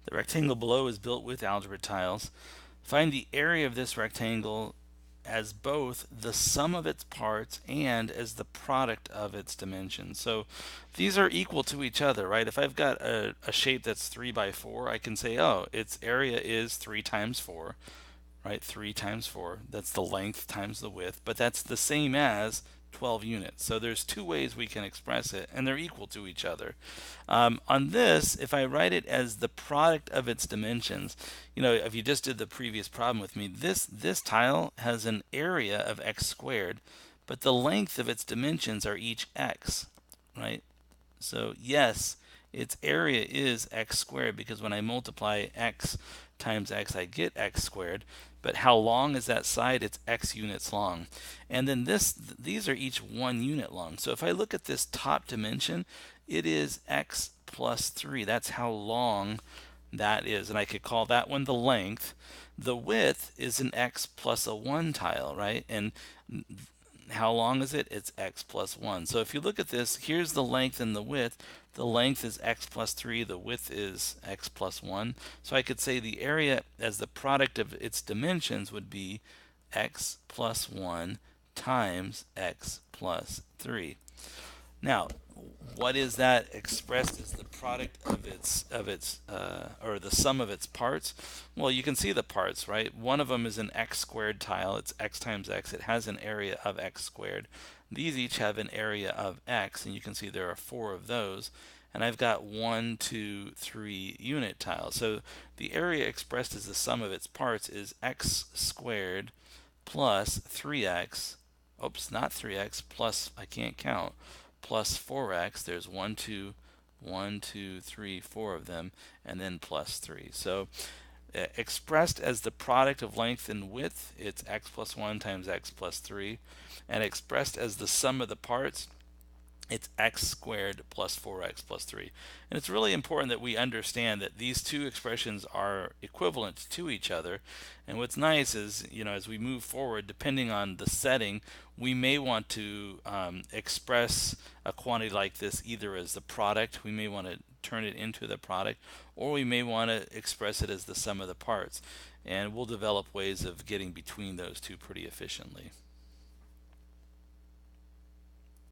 The rectangle below is built with algebra tiles. Find the area of this rectangle as both the sum of its parts and as the product of its dimensions. So these are equal to each other, right? If I've got a shape that's 3 by 4, I can say, oh, its area is 3 times 4, right? 3 times 4, that's the length times the width, but that's the same as 12 units. So there's two ways we can express it, and they're equal to each other. On this, if I write it as the product of its dimensions, if you just did the previous problem with me, this tile has an area of x squared, but the length of its dimensions are each x, right? So yes, its area is x squared because when I multiply x times x, I get x squared. But how long is that side? It's x units long. And then these are each 1 unit long. So if I look at this top dimension, it is x plus 3. That's how long that is. And I could call that one the length. The width is an x plus a 1 tile, right? And how long is it? It's x plus 1. So if you look at this, here's the length and the width. The length is x plus 3, the width is x plus 1. So I could say the area as the product of its dimensions would be x plus 1 times x plus 3. Now, what is that expressed as the product of its or the sum of its parts? Well, you can see the parts, right? One of them is an x squared tile. It's x times x. It has an area of x squared. These each have an area of x, and you can see there are 4 of those. And I've got 1, 2, 3 unit tiles. So the area expressed as the sum of its parts is x squared plus 3x. Oops, not 3x, plus, I can't count, plus 4x. There's 1, 2, 1, 2, 3, 4 of them, and then plus 3. So expressed as the product of length and width, it's x plus 1 times x plus 3. And expressed as the sum of the parts, it's x squared plus 4x plus 3. And it's really important that we understand that these two expressions are equivalent to each other. And what's nice is, as we move forward, depending on the setting, we may want to express a quantity like this either as the product, we may want to turn it into the product, or we may want to express it as the sum of the parts. And we'll develop ways of getting between those two pretty efficiently.